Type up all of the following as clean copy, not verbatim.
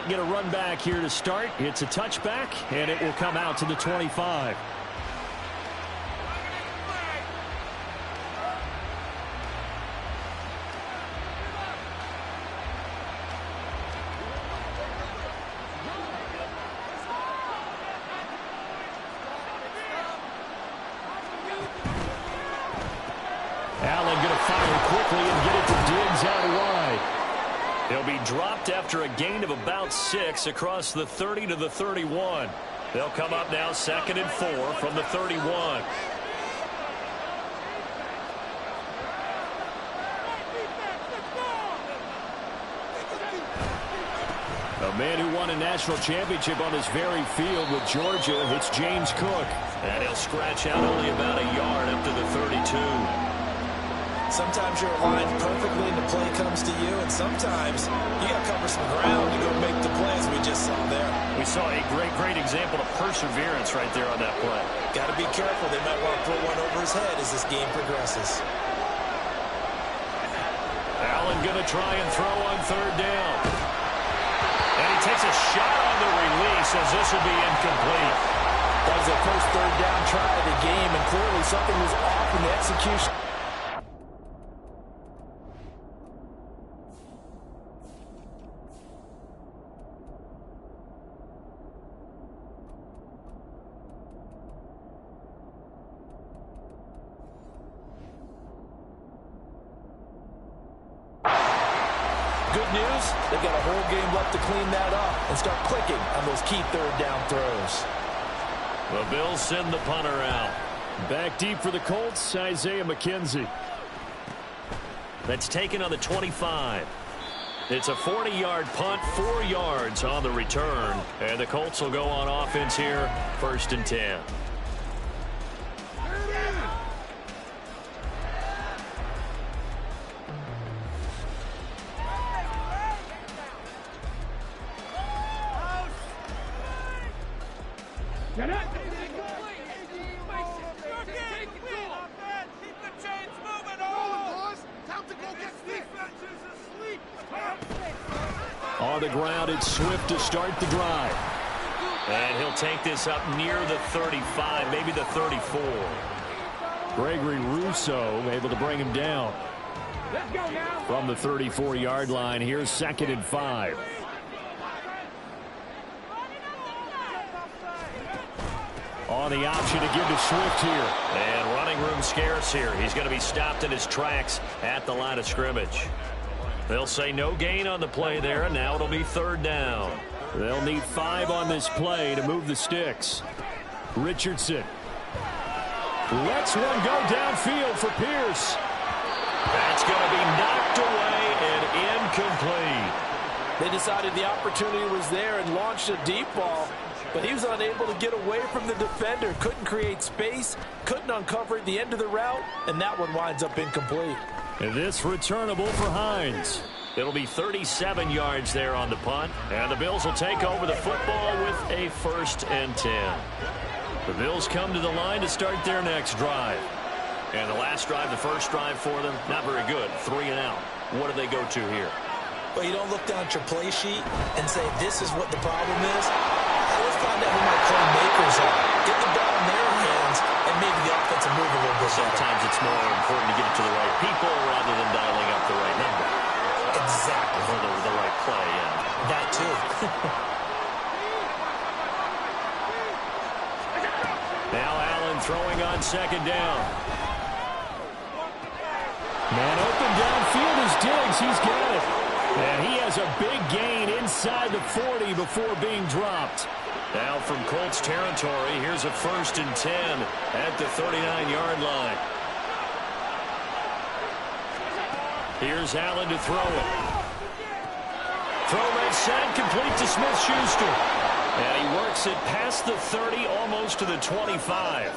not going to run back here to start. It's a touchback, and it will come out to the 25. Allen going to fire quickly and get it to Diggs out wide. He'll be dropped after a gain of about 6 across the 30 to the 31. They'll come up now 2nd and 4 from the 31. A man who won a national championship on this very field with Georgia, it's James Cook. And he'll scratch out only about a yard up to the 32. Sometimes you're aligned perfectly and the play comes to you, and sometimes you got to cover some ground to go make the plays we just saw there. We saw a great example of perseverance right there on that play. Got to be careful. They might want to put one over his head as this game progresses. Allen going to try and throw on 3rd down. And he takes a shot on the release as this will be incomplete. That was their first 3rd down try of the game, and clearly something was off in the execution. Good news, they've got a whole game left to clean that up and start clicking on those key 3rd down throws. The Bills send the punter out. Back deep for the Colts, Isaiah McKenzie. That's taken on the 25. It's a 40-yard punt, 4 yards on the return. And the Colts will go on offense here, 1st and 10. On the ground, it's Swift to start the drive. And he'll take this up near the 35, maybe the 34. Gregory Rousseau able to bring him down. From the 34-yard line, here's 2nd and 5. On the option to give to Swift here. And running room scarce here. He's going to be stopped in his tracks at the line of scrimmage. They'll say no gain on the play there, and now it'll be 3rd down. They'll need 5 on this play to move the sticks. Richardson lets one go downfield for Pierce. That's going to be knocked away and incomplete. They decided the opportunity was there and launched a deep ball, but he was unable to get away from the defender. Couldn't create space, couldn't uncover the end of the route, and that one winds up incomplete. And this returnable for Hines. It'll be 37 yards there on the punt. And the Bills will take over the football with a 1st and 10. The Bills come to the line to start their next drive. And the last drive, the first drive for them, not very good. 3 and out. What do they go to here? Well, you don't look down at your play sheet and say, this is what the problem is. Let's find out who my playmakers are. Get the ball in their hands, and maybe the offense will move a little bit better. Sometimes it's more important to get it to the right people rather than dialing up the right number. Exactly. Or the right play, yeah. That too. Now Allen throwing on 2nd down. Man open downfield is Diggs. He's got it. And he has a big gain inside the 40 before being dropped. Now from Colts territory, here's a 1st and 10 at the 39-yard line. Here's Allen to throw it. Throw right side, complete to Smith-Schuster. And he works it past the 30, almost to the 25.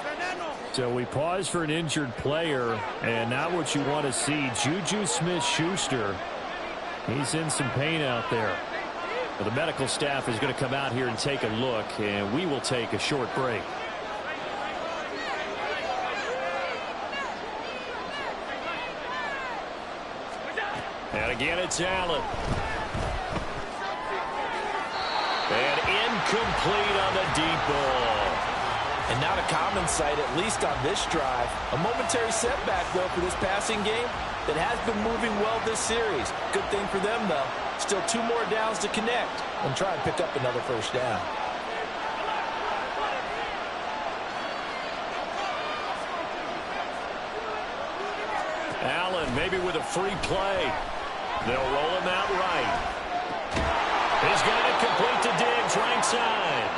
So we pause for an injured player, and not what you want to see. Juju Smith-Schuster, he's in some pain out there. Well, the medical staff is going to come out here and take a look, and we will take a short break. And again, it's Allen. And incomplete on the deep ball. And not a common sight, at least on this drive. A momentary setback, though, for this passing game that has been moving well this series. Good thing for them, though. Still 2 more downs to connect and try and pick up another first down. Allen maybe with a free play. They'll roll him out right. He's got it complete to Diggs, right side.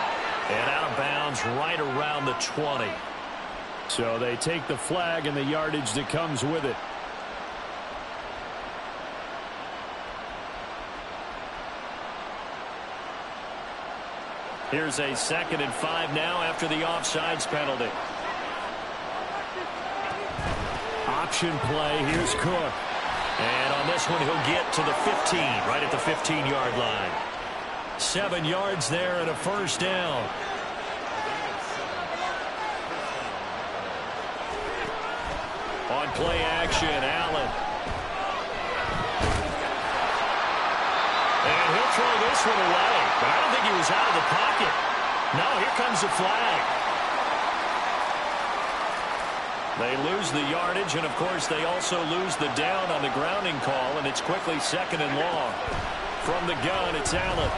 And out of bounds right around the 20. So they take the flag and the yardage that comes with it. Here's a 2nd and 5 now after the offsides penalty. Option play. Here's Cook. And on this one, he'll get to the 15, right at the 15-yard line. 7 yards there and a first down. On play action, Allen. And he'll throw this one away. But I don't think he was out of the pocket. No, here comes the flag. They lose the yardage, and, of course, they also lose the down on the grounding call, and it's quickly 2nd and long. From the gun, it's Allen.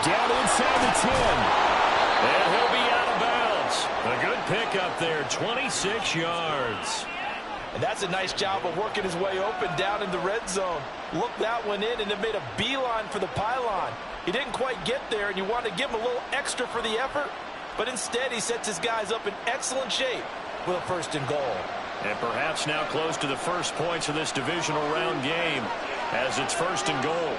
Down inside the 10. And he'll be out of bounds. A good pickup there, 26 yards. And that's a nice job of working his way open down in the red zone. Looked that one in, and it made a beeline for the pylon. He didn't quite get there, and you want to give him a little extra for the effort. But instead, he sets his guys up in excellent shape with a 1st and goal. And perhaps now close to the first points of this divisional round game as it's 1st and goal.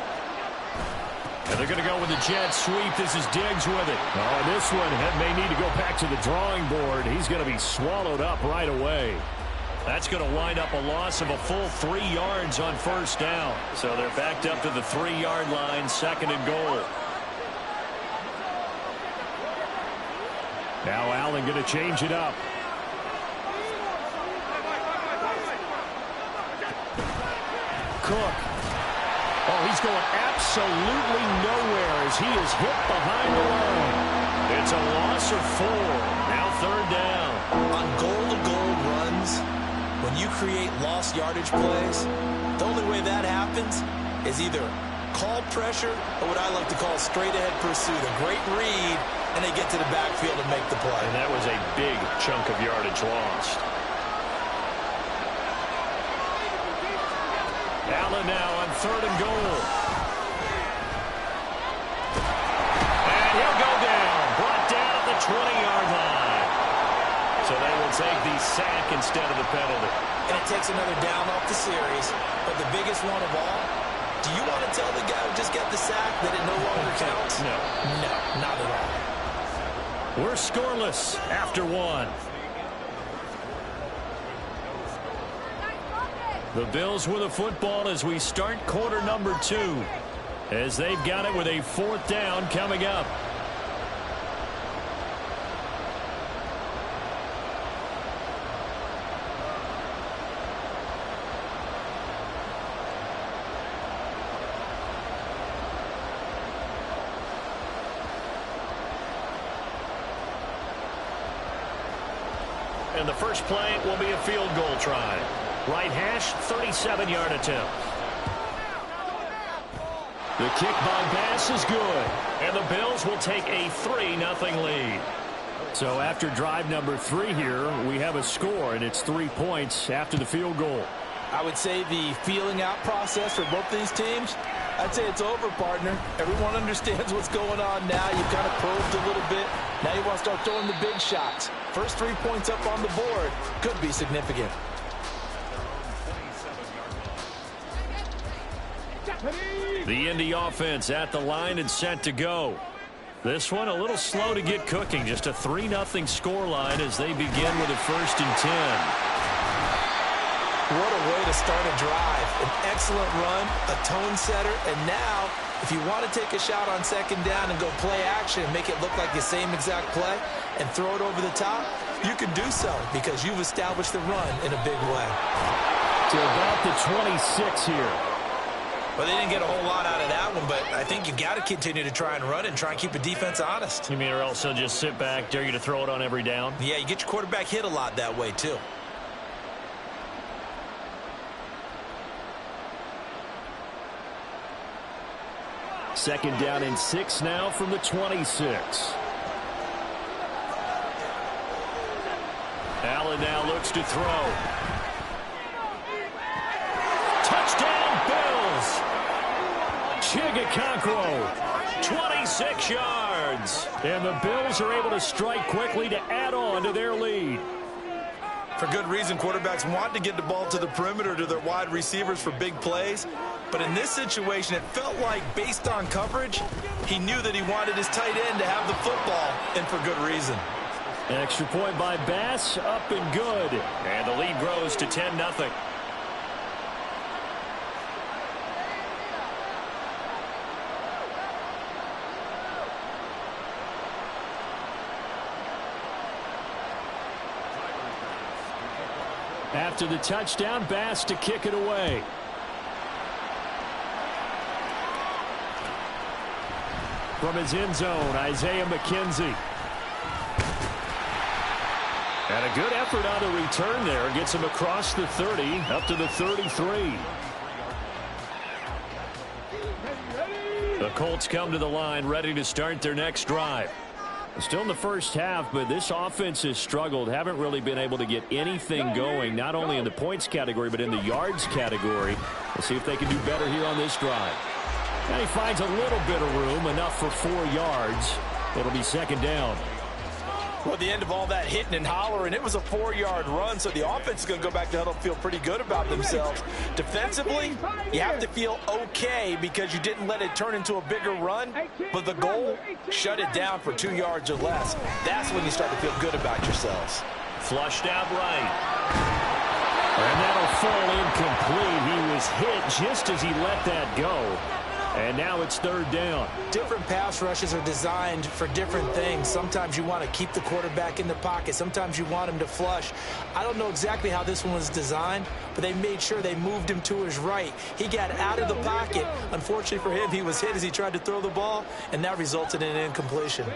And they're going to go with the jet sweep. This is Diggs with it. Oh, this one may need to go back to the drawing board. He's going to be swallowed up right away. That's going to wind up a loss of a full 3 yards on 1st down. So they're backed up to the 3-yard line, 2nd and goal. Now Allen going to change it up. Cook. Oh, he's going absolutely nowhere as he is hit behind the line. It's a loss of 4. Now 3rd down. On goal-to-goal runs, when you create lost yardage plays, the only way that happens is either call pressure or what I like to call straight-ahead pursuit. A great read, and they get to the backfield and make the play. And that was a big chunk of yardage lost. Allen now on 3rd and goal. And he'll go down. Brought down at the 20-yard line. So they will take the sack instead of the penalty. And it takes another down off the series. But the biggest one of all, do you want to tell the guy who just got the sack that it no longer counts? No. No, not at all. We're scoreless after 1. The Bills with a football as we start quarter number 2. As they've got it with a 4th down coming up. And the first play will be a field goal try. Right hash, 37-yard attempt. The kick by Bass is good. And the Bills will take a 3-0 lead. So after drive number 3 here, we have a score, and it's 3 points after the field goal. I would say the feeling out process for both these teams, I'd say it's over, partner. Everyone understands what's going on now. You've kind of probed a little bit. Now you want to start throwing the big shots. First 3 points up on the board could be significant. The Indy offense at the line and set to go. This one a little slow to get cooking. Just a 3-0 scoreline as they begin with a 1st and 10. What a way to start a drive. An excellent run, a tone setter, and now if you want to take a shot on 2nd down and go play action and make it look like the same exact play and throw it over the top, you can do so because you've established the run in a big way. To about the 26 here. Well, they didn't get a whole lot out of that one, but I think you got to continue to try and run and try and keep the defense honest. You mean or else they'll just sit back, dare you to throw it on every down? Yeah, you get your quarterback hit a lot that way, too. Second down and 6 now from the 26. Allen now looks to throw. Touchdown, Bills! Chigga 26 yards. And the Bills are able to strike quickly to add on to their lead. For good reason, quarterbacks want to get the ball to the perimeter to their wide receivers for big plays. But in this situation, it felt like, based on coverage, he knew that he wanted his tight end to have the football, and for good reason. Extra point by Bass, up and good. And the lead grows to 10-0. After the touchdown, Bass to kick it away. From his end zone, Isaiah McKenzie. And a good effort on the return there. Gets him across the 30, up to the 33. The Colts come to the line, ready to start their next drive. Still in the first half, but this offense has struggled. Haven't really been able to get anything going, not only in the points category, but in the yards category. We'll see if they can do better here on this drive. And he finds a little bit of room, enough for 4 yards. It'll be second down. Well, at the end of all that hitting and hollering, it was a 4-yard run, so the offense is going to go back to huddle, feel pretty good about themselves. Defensively, you have to feel okay because you didn't let it turn into a bigger run, but the goal, shut it down for 2 yards or less. That's when you start to feel good about yourselves. Flushed out right. And that'll fall incomplete. He was hit just as he let that go. And now it's third down. Different pass rushes are designed for different things. Sometimes you want to keep the quarterback in the pocket. Sometimes you want him to flush. I don't know exactly how this one was designed, but they made sure they moved him to his right. He got out of the pocket. Unfortunately for him, he was hit as he tried to throw the ball, and that resulted in an incompletion.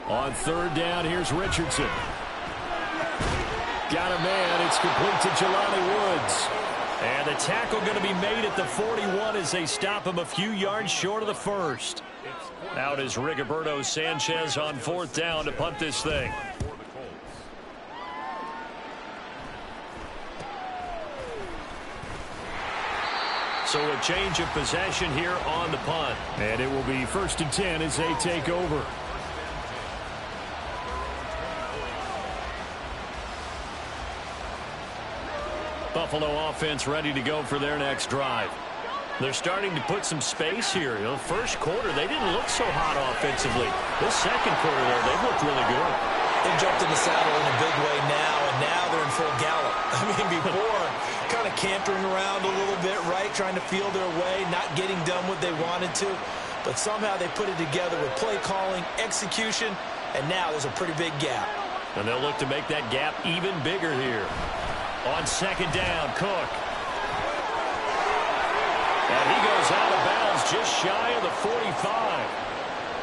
On third down, here's Richardson. Got a man. It's complete to Jelani Woods. And the tackle going to be made at the 41 as they stop him a few yards short of the first. Out is Rigoberto Sanchez on fourth down to punt this thing. So a change of possession here on the punt. And it will be 1st and 10 as they take over. Buffalo offense ready to go for their next drive. They're starting to put some space here. You know, first quarter, they didn't look so hot offensively. This second quarter, though, they've looked really good. They jumped in the saddle in a big way now, and now they're in full gallop. I mean, before, kind of cantering around a little bit, right, trying to feel their way, not getting done what they wanted to. But somehow they put it together with play calling, execution, and now there's a pretty big gap. And they'll look to make that gap even bigger here. On second down, Cook. And he goes out of bounds just shy of the 45.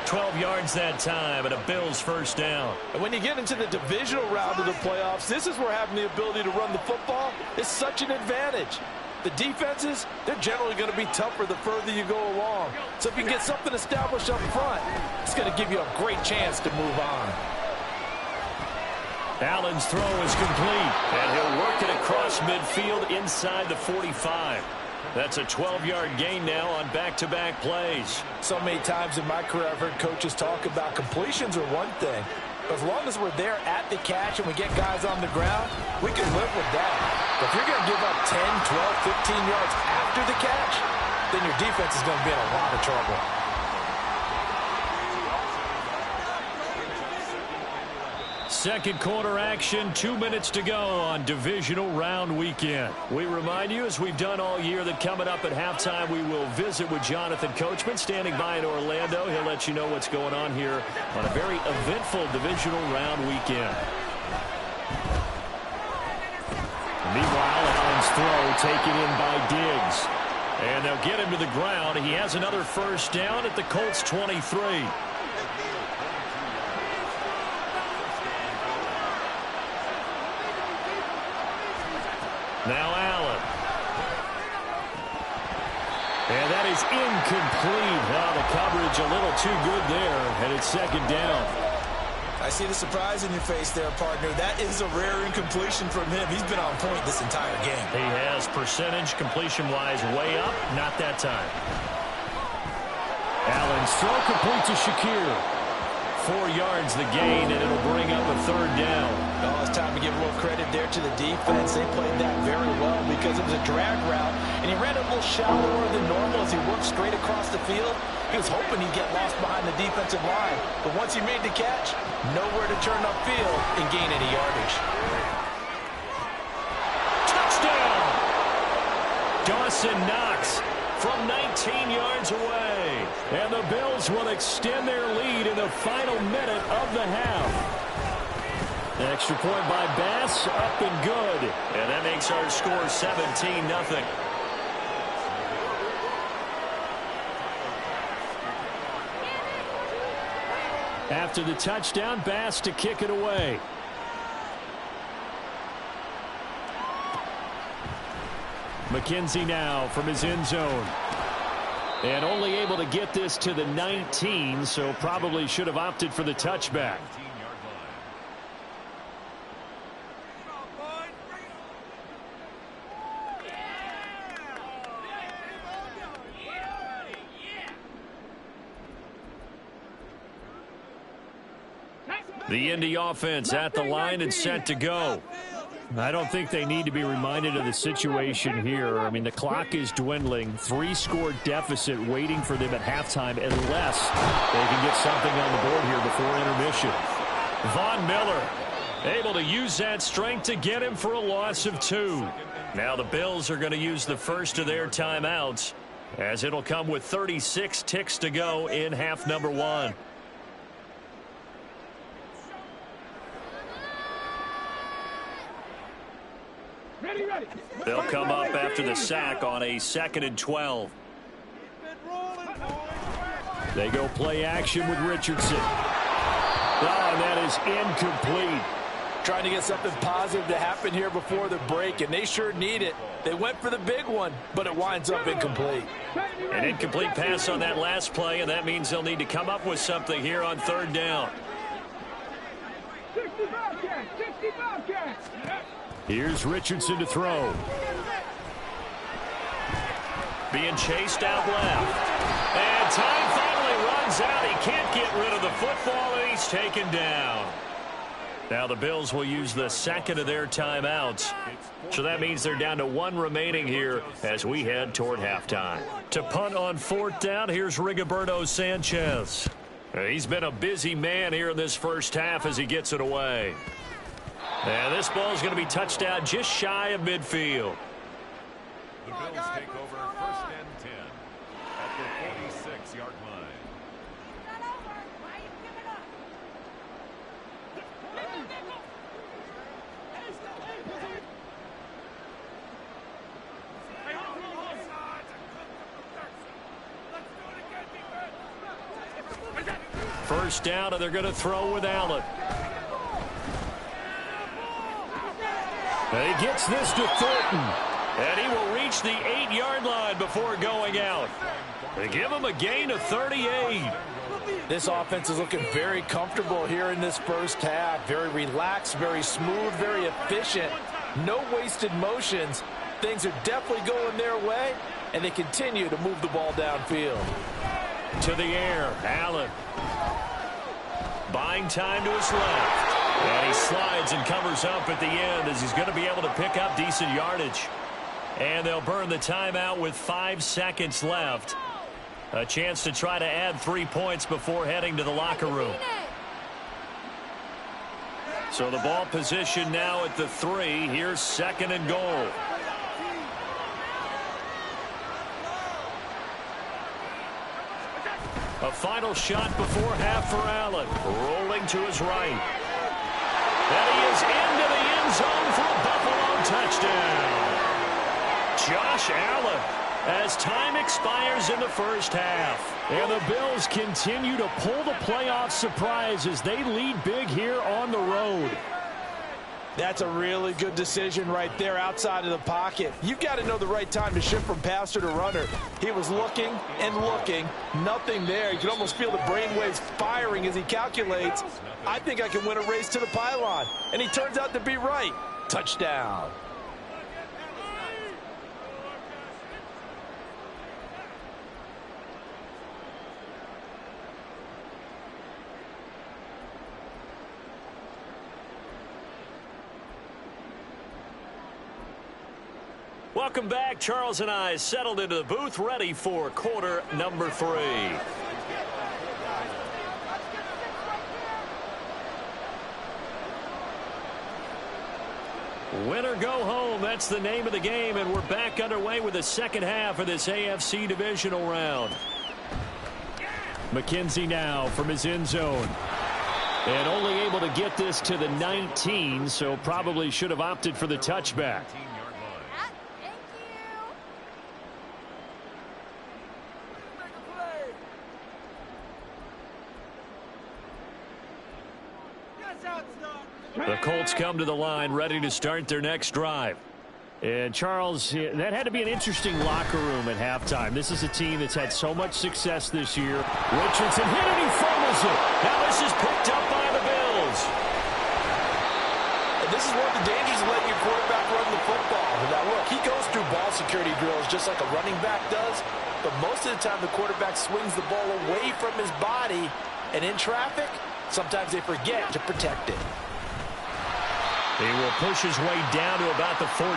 12 yards that time and a Bills first down. And when you get into the divisional round of the playoffs, this is where having the ability to run the football is such an advantage. The defenses, they're generally going to be tougher the further you go along. So if you can get something established up front, it's going to give you a great chance to move on. Allen's throw is complete, and he'll work it across midfield inside the 45. That's a 12-yard gain now on back-to-back plays. So many times in my career I've heard coaches talk about completions are one thing. But as long as we're there at the catch and we get guys on the ground, we can live with that. But if you're going to give up 10, 12, 15 yards after the catch, then your defense is going to be in a lot of trouble. Second quarter action, 2 minutes to go on divisional round weekend. We remind you, as we've done all year, that coming up at halftime, we will visit with Jonathan Coachman, standing by in Orlando. He'll let you know what's going on here on a very eventful divisional round weekend. Meanwhile, Allen's throw taken in by Diggs. And they'll get him to the ground. He has another first down at the Colts 23. Now Allen. And that is incomplete. Now the coverage a little too good there, and it's second down. I see the surprise in your face there, partner. That is a rare incompletion from him. He's been on point this entire game. He has percentage completion-wise way up. Not that time. Allen's throw complete to Shakir. 4 yards the gain, and it'll bring up a third down. Oh, it's time to give a little credit there to the defense. They played that very well because it was a drag route, and he ran a little shallower than normal as he worked straight across the field. He was hoping he'd get lost behind the defensive line, but once he made the catch, nowhere to turn upfield and gain any yardage. Touchdown! Dawson Knox from 19 yards away. And the Bills will extend their lead in the final minute of the half. An extra point by Bass, up and good. And that makes our score 17-0. After the touchdown, Bass to kick it away. McKenzie now from his end zone. And only able to get this to the 19, so probably should have opted for the touchback. The Indy offense at the line and set to go. I don't think they need to be reminded of the situation here. I mean, the clock is dwindling. 3-score deficit waiting for them at halftime unless they can get something on the board here before intermission. Von Miller able to use that strength to get him for a loss of 2. Now the Bills are going to use the first of their timeouts, as it'll come with 36 ticks to go in half number 1. They'll come up after the sack on a 2nd and 12. They go play action with Richardson. Oh, and that is incomplete. Trying to get something positive to happen here before the break, and they sure need it. They went for the big one, but it winds up incomplete. An incomplete pass on that last play, and that means they'll need to come up with something here on 3rd down. Here's Richardson to throw. Being chased out left. And time finally runs out. He can't get rid of the football, and he's taken down. Now the Bills will use the 2nd of their timeouts. So that means they're down to 1 remaining here as we head toward halftime. To punt on 4th down, here's Rigoberto Sanchez. He's been a busy man here in this first half as he gets it away. And this ball is going to be touched out just shy of midfield. The Bills take over 1st and 10 at the 46-yard line. First down, and they're going to throw with Allen. And he gets this to Thornton. And he will reach the 8-yard line before going out. They give him a gain of 38. This offense is looking very comfortable here in this first half. Very relaxed, very smooth, very efficient. No wasted motions. Things are definitely going their way, and they continue to move the ball downfield. To the air, Allen. Buying time to his left. And he slides and covers up at the end as he's going to be able to pick up decent yardage. And they'll burn the timeout with 5 seconds left. A chance to try to add 3 points before heading to the locker room. So the ball position now at the 3. Here's 2nd and goal. A final shot before half for Allen. Rolling to his right. And he is into the end zone for a Buffalo touchdown. Josh Allen, as time expires in the first half. And the Bills continue to pull the playoff surprise as they lead big here on the road. That's a really good decision right there outside of the pocket. You've got to know the right time to shift from passer to runner. He was looking and looking. Nothing there. You can almost feel the brainwaves firing as he calculates, I think I can win a race to the pylon. And he turns out to be right. Touchdown. Welcome back. Charles and I settled into the booth, ready for quarter number 3. Win or go home, that's the name of the game, and we're back underway with the second half of this AFC divisional round. McKenzie now from his end zone. And only able to get this to the 19, so probably should have opted for the touchback. The Colts come to the line, ready to start their next drive. And, Charles, that had to be an interesting locker room at halftime. This is a team that's had so much success this year. Richardson hit it, he fumbles it. Now this is picked up by the Bills. And this is one of the dangers of letting your quarterback run the football. Now, look, he goes through ball security drills just like a running back does, but most of the time the quarterback swings the ball away from his body, and in traffic, sometimes they forget to protect it. He will push his way down to about the 14.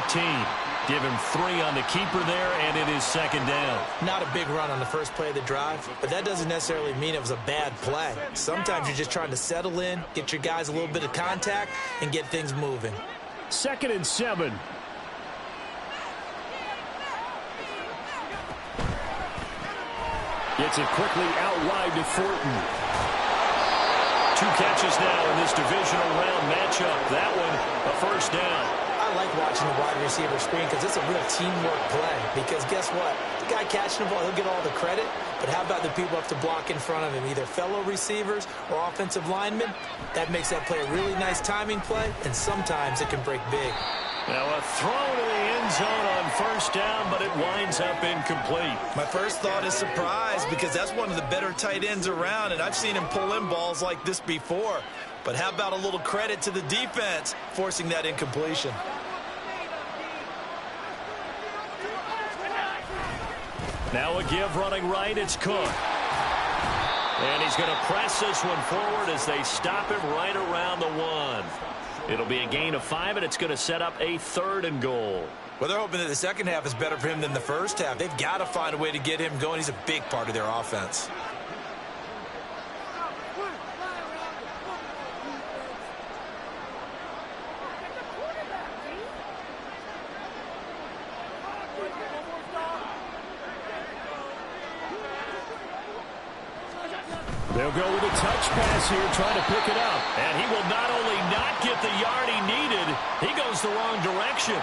Give him 3 on the keeper there, and it is second down. Not a big run on the first play of the drive, but that doesn't necessarily mean it was a bad play. Sometimes you're just trying to settle in, get your guys a little bit of contact, and get things moving. 2nd and 7. Gets it quickly out wide to Thornton. 2 catches now in this divisional round matchup. That one, a first down. I like watching the wide receiver screen because it's a real teamwork play. Because guess what? The guy catching the ball, he'll get all the credit. But how about the people up to block in front of him, either fellow receivers or offensive linemen? That makes that play a really nice timing play, and sometimes it can break big. Now a throw to the end zone on first down, but it winds up incomplete. My first thought is surprise because that's one of the better tight ends around, and I've seen him pull in balls like this before. But how about a little credit to the defense forcing that incompletion? Now a give running right, it's Cook. And he's going to press this one forward as they stop him right around the 1. It'll be a gain of 5, and it's going to set up a 3rd and goal. Well, they're hoping that the second half is better for him than the first half. They've got to find a way to get him going. He's a big part of their offense. They'll go with a touch pass here, trying to pick it up. And he will not only not get the yard he needed, he goes the wrong direction.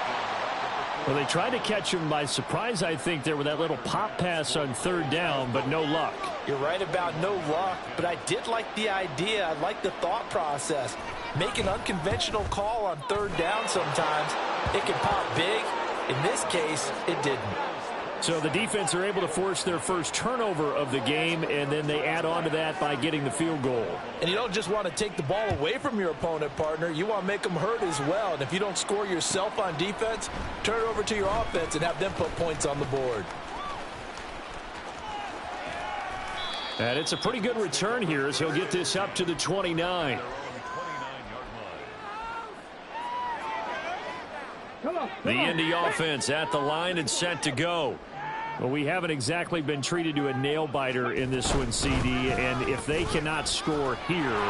Well, they tried to catch him by surprise, I think, there with that little pop pass on 3rd down, but no luck. You're right about no luck, but I did like the idea. I like the thought process. Make an unconventional call on 3rd down sometimes. It can pop big. In this case, it didn't. So the defense are able to force their first turnover of the game, and then they add on to that by getting the field goal. And you don't just want to take the ball away from your opponent, partner. You want to make them hurt as well. And if you don't score yourself on defense, turn it over to your offense and have them put points on the board. And it's a pretty good return here as he'll get this up to the 29. The Indy offense at the line and set to go. Well, we haven't exactly been treated to a nail-biter in this one, CD, and if they cannot score here,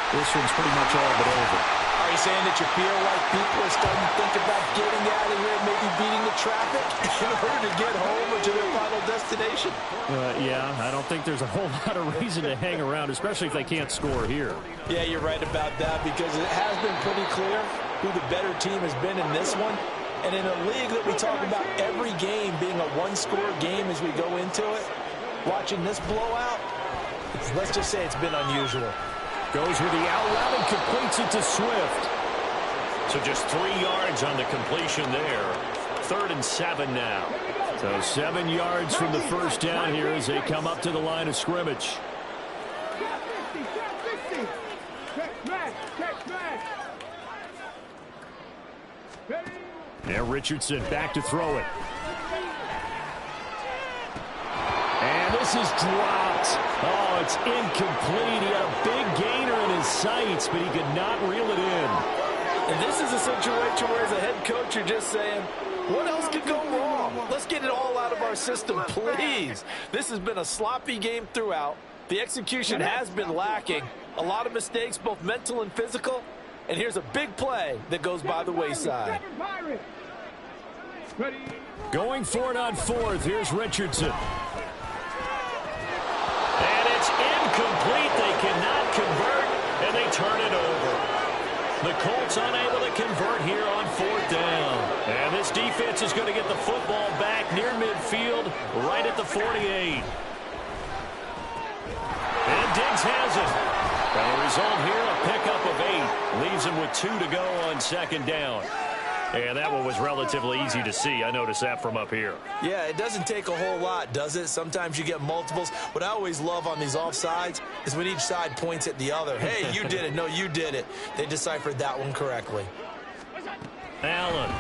this one's pretty much all but over. Are you saying that you feel like people are starting to think about getting out of here, maybe beating the traffic in order to get home or to their final destination? Yeah, I don't think there's a whole lot of reason to hang around, especially if they can't score here. Yeah, you're right about that because it has been pretty clear. who the better team has been in this one. And in a league that we talk about every game being a one-score game as we go into it, watching this blowout, let's just say it's been unusual. Goes with the out route and completes it to Swift. So just 3 yards on the completion there. 3rd and 7 now. So 7 yards from the first down here as they come up to the line of scrimmage. Now Richardson back to throw it. And this is dropped. Oh, it's incomplete. He had a big gainer in his sights, but he could not reel it in. And this is a situation where as a head coach you're just saying, what else could go wrong? Let's get it all out of our system, please. This has been a sloppy game throughout. The execution has been lacking. A lot of mistakes, both mental and physical. And here's a big play that goes by the wayside. Going for it on 4th. Here's Richardson. And it's incomplete. They cannot convert, and they turn it over. The Colts unable to convert here on 4th down. And this defense is going to get the football back near midfield, right at the 48. And Diggs has it. And the result here, a pickup of 8. Leaves him with 2 to go on 2nd down. And that one was relatively easy to see. I noticed that from up here. Yeah, it doesn't take a whole lot, does it? Sometimes you get multiples. What I always love on these offsides is when each side points at the other. Hey, you did it. No, you did it. They deciphered that one correctly. Allen.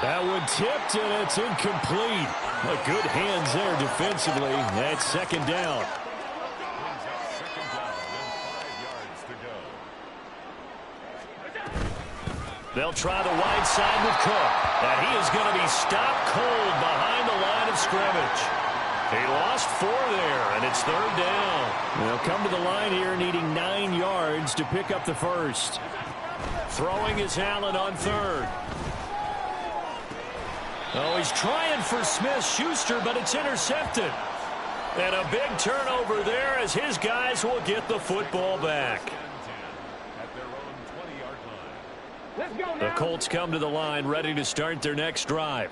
That one tipped, and it's incomplete. But good hands there defensively. That's 2nd down. They'll try the wide side with Cook. And he is going to be stopped cold behind the line of scrimmage. He lost 4 there, and it's 3rd down. They'll come to the line here needing 9 yards to pick up the first. Throwing is Allen on 3rd. Oh, he's trying for Smith-Schuster, but it's intercepted. And a big turnover there as his guys will get the football back. The Colts come to the line ready to start their next drive.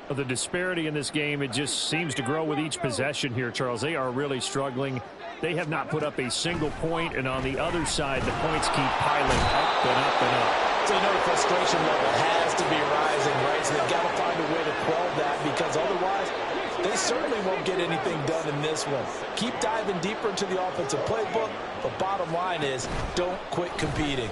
The disparity in this game, it just seems to grow with each possession here, Charles. They are really struggling. They have not put up a single point, and on the other side, the points keep piling up and up and up. So you know the frustration level has to be rising, right? So they've got to find a way to quell that, because otherwise they certainly won't get anything done in this one. Keep diving deeper into the offensive playbook, but bottom line is don't quit competing.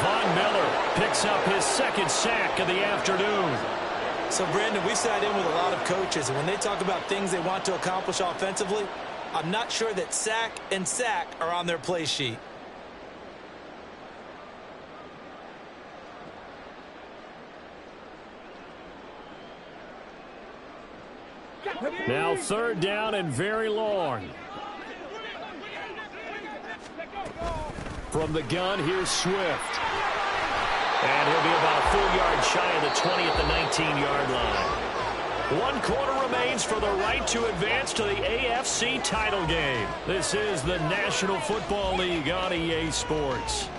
Von Miller picks up his 2nd sack of the afternoon. So, Brandon, we've sat in with a lot of coaches, and when they talk about things they want to accomplish offensively, I'm not sure that sack and sack are on their play sheet. Now 3rd down and very long. From the gun, here's Swift. And he'll be about a full yard shy of the 20 at the 19-yard line. 1 quarter remains for the right to advance to the AFC title game. This is the National Football League on EA Sports.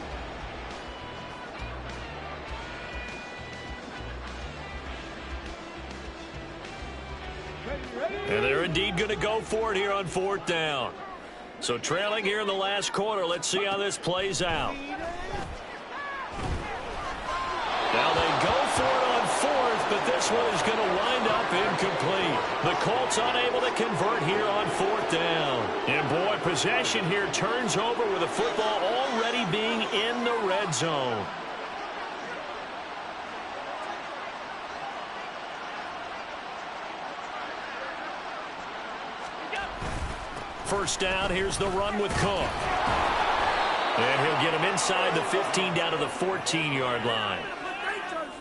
And they're indeed going to go for it here on 4th down. So trailing here in the last quarter. Let's see how this plays out. Now they go for it on 4th, but this one is going to wind up incomplete. The Colts unable to convert here on 4th down. And boy, possession here turns over with the football already being in the red zone. First down, here's the run with Cook. And he'll get him inside the 15 down to the 14-yard line.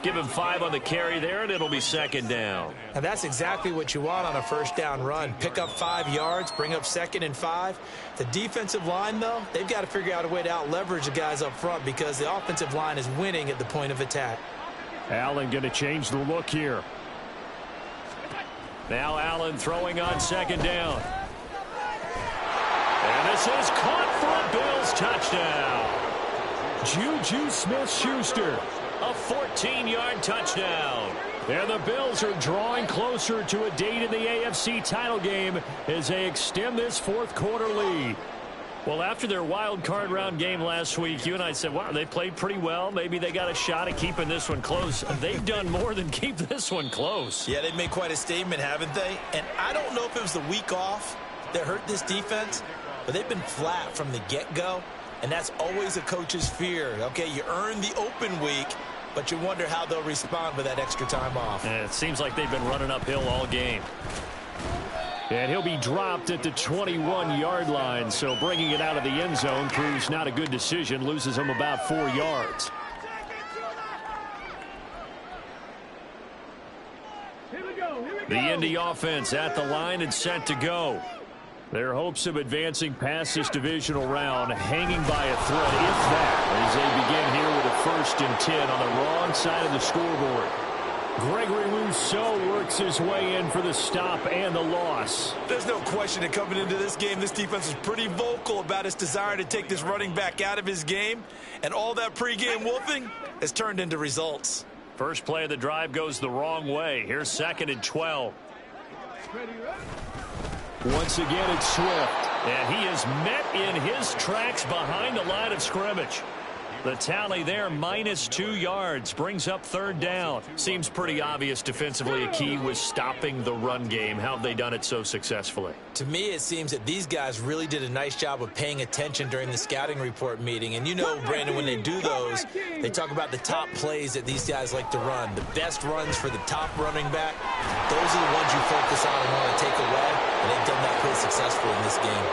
Give him 5 on the carry there, and it'll be 2nd down. And that's exactly what you want on a first down run. Pick up 5 yards, bring up 2nd and 5. The defensive line, though, they've got to figure out a way to out-leverage the guys up front because the offensive line is winning at the point of attack. Allen going to change the look here. Now Allen throwing on 2nd down. And this is caught for a Bills touchdown. Juju Smith-Schuster. A 14-yard touchdown. And the Bills are drawing closer to a date in the AFC title game as they extend this fourth quarter lead. Well, after their wild card round game last week, you and I said, wow, they played pretty well. Maybe they got a shot at keeping this one close. They've done more than keep this one close. Yeah, they've made quite a statement, haven't they? And I don't know if it was the week off that hurt this defense, but they've been flat from the get-go, and that's always a coach's fear. Okay, you earn the open week, but you wonder how they'll respond with that extra time off. And it seems like they've been running uphill all game. And he'll be dropped at the 21-yard line, so bringing it out of the end zone proves not a good decision, loses him about 4 yards. The Indy offense at the line and set to go. Their hopes of advancing past this divisional round hanging by a thread, if that, as they begin here with a 1st and 10 on the wrong side of the scoreboard. Gregory Rousseau works his way in for the stop and the loss. There's no question that coming into this game, this defense is pretty vocal about its desire to take this running back out of his game, and all that pregame wolfing has turned into results. First play of the drive goes the wrong way. Here's 2nd and 12. Once again, it's Swift. And he is met in his tracks behind the line of scrimmage. The tally there, -2 yards, brings up 3rd down. Seems pretty obvious defensively a key was stopping the run game. How have they done it so successfully? To me, it seems that these guys really did a nice job of paying attention during the scouting report meeting. And you know, Brandon, when they do those, they talk about the top plays that these guys like to run. The best runs for the top running back, those are the ones you focus on and want to take away. And they've done that pretty successfully in this game.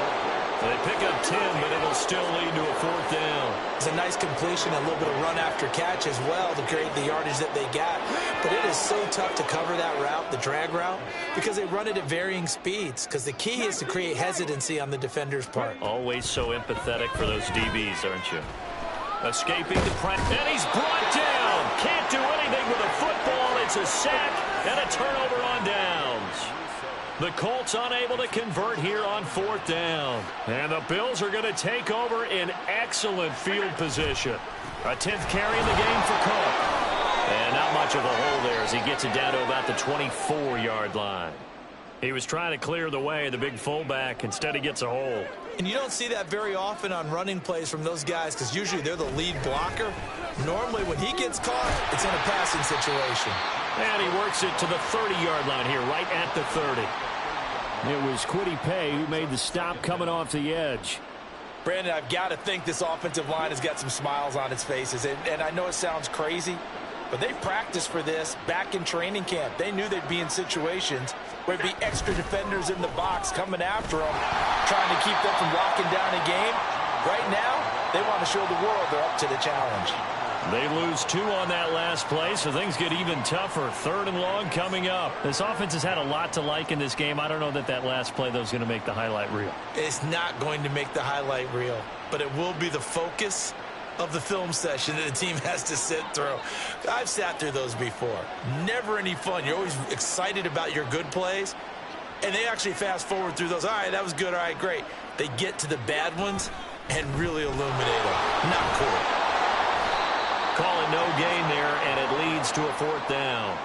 They pick up 10, but it'll still lead to a 4th down. It's a nice completion, a little bit of run after catch as well to create the yardage that they got. But it is so tough to cover that route, the drag route, because they run it at varying speeds. Because the key is to create hesitancy on the defender's part. Always so empathetic for those DBs, aren't you? Escaping the press, and he's brought down. Can't do anything with a football. It's a sack and a turnover on downs. The Colts unable to convert here on 4th down. And the Bills are going to take over in excellent field position. A 10th carry in the game for Cook. And not much of a hole there as he gets it down to about the 24-yard line. He was trying to clear the way, the big fullback. Instead, he gets a hole. And you don't see that very often on running plays from those guys because usually they're the lead blocker. Normally, when he gets caught, it's in a passing situation. And he works it to the 30-yard line here, right at the 30. It was Kwity Paye who made the stop coming off the edge. Brandon, I've got to think this offensive line has got some smiles on its faces. And I know it sounds crazy, but they practiced for this back in training camp. They knew they'd be in situations where there'd be extra defenders in the box coming after them, trying to keep them from locking down a game. Right now, they want to show the world they're up to the challenge. They lose 2 on that last play, so things get even tougher. 3rd and long coming up. This offense has had a lot to like in this game. I don't know that last play, though, is going to make the highlight reel. It's not going to make the highlight reel, but it will be the focus of the film session that the team has to sit through. I've sat through those before. Never any fun. You're always excited about your good plays, and they actually fast forward through those. All right, that was good. All right, great. They get to the bad ones and really illuminate them. Not cool. Calling no gain there, and it leads to a 4th down.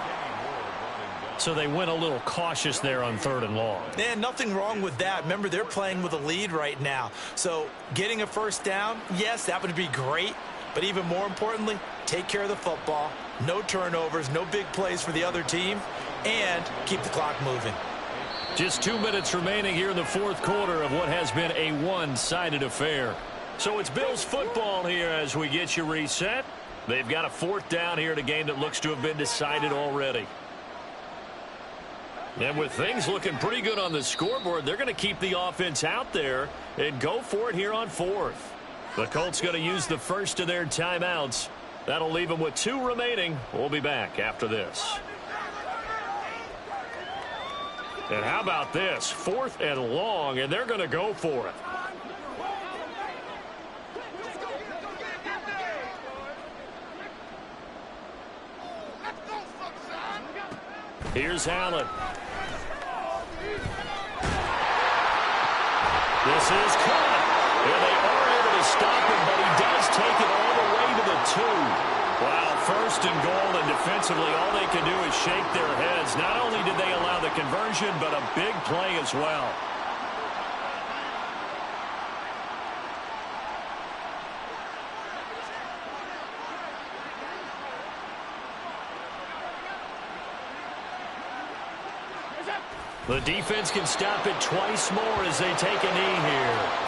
So they went a little cautious there on 3rd and long. And nothing wrong with that. Remember, they're playing with a lead right now. So getting a 1st down, yes, that would be great. But even more importantly, take care of the football. No turnovers, no big plays for the other team, and keep the clock moving. Just 2 minutes remaining here in the 4th quarter of what has been a one-sided affair. So it's Bills football here as we get you reset. They've got a 4th down here in a game that looks to have been decided already. And with things looking pretty good on the scoreboard, they're going to keep the offense out there and go for it here on 4th. The Colts going to use the first of their timeouts. That'll leave them with 2 remaining. We'll be back after this. And how about this? 4th and long, and they're going to go for it. Here's Allen. This is caught. And they are able to stop him, but he does take it all the way to the 2. Wow, first and goal, and defensively all they can do is shake their heads. Not only did they allow the conversion, but a big play as well. The defense can stop it twice more as they take a knee here.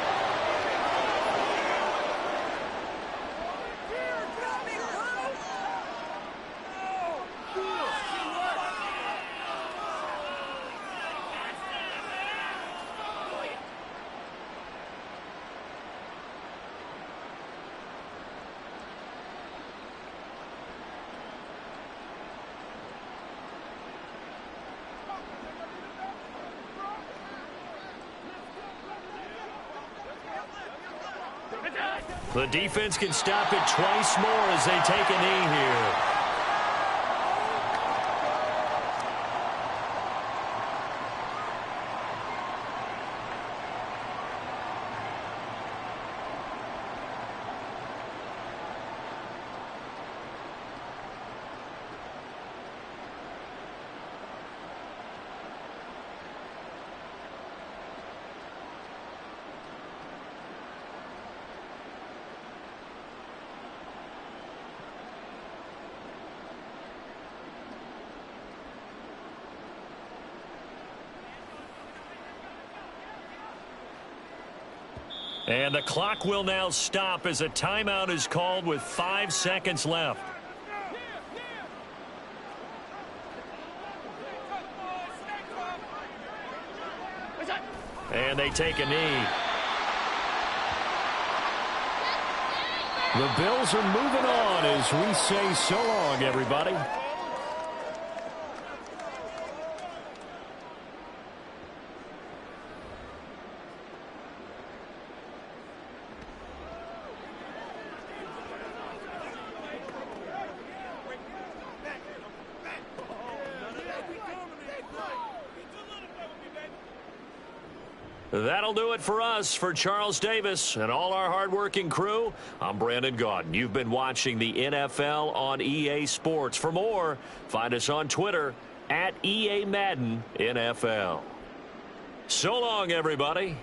The defense can stop it twice more as they take a knee here. And the clock will now stop as a timeout is called with 5 seconds left. And they take a knee. The Bills are moving on as we say so long, everybody. That'll do it for us. For Charles Davis and all our hardworking crew, I'm Brandon Gaudin. You've been watching the NFL on EA Sports. For more, find us on Twitter @EA Madden NFL. So long, everybody.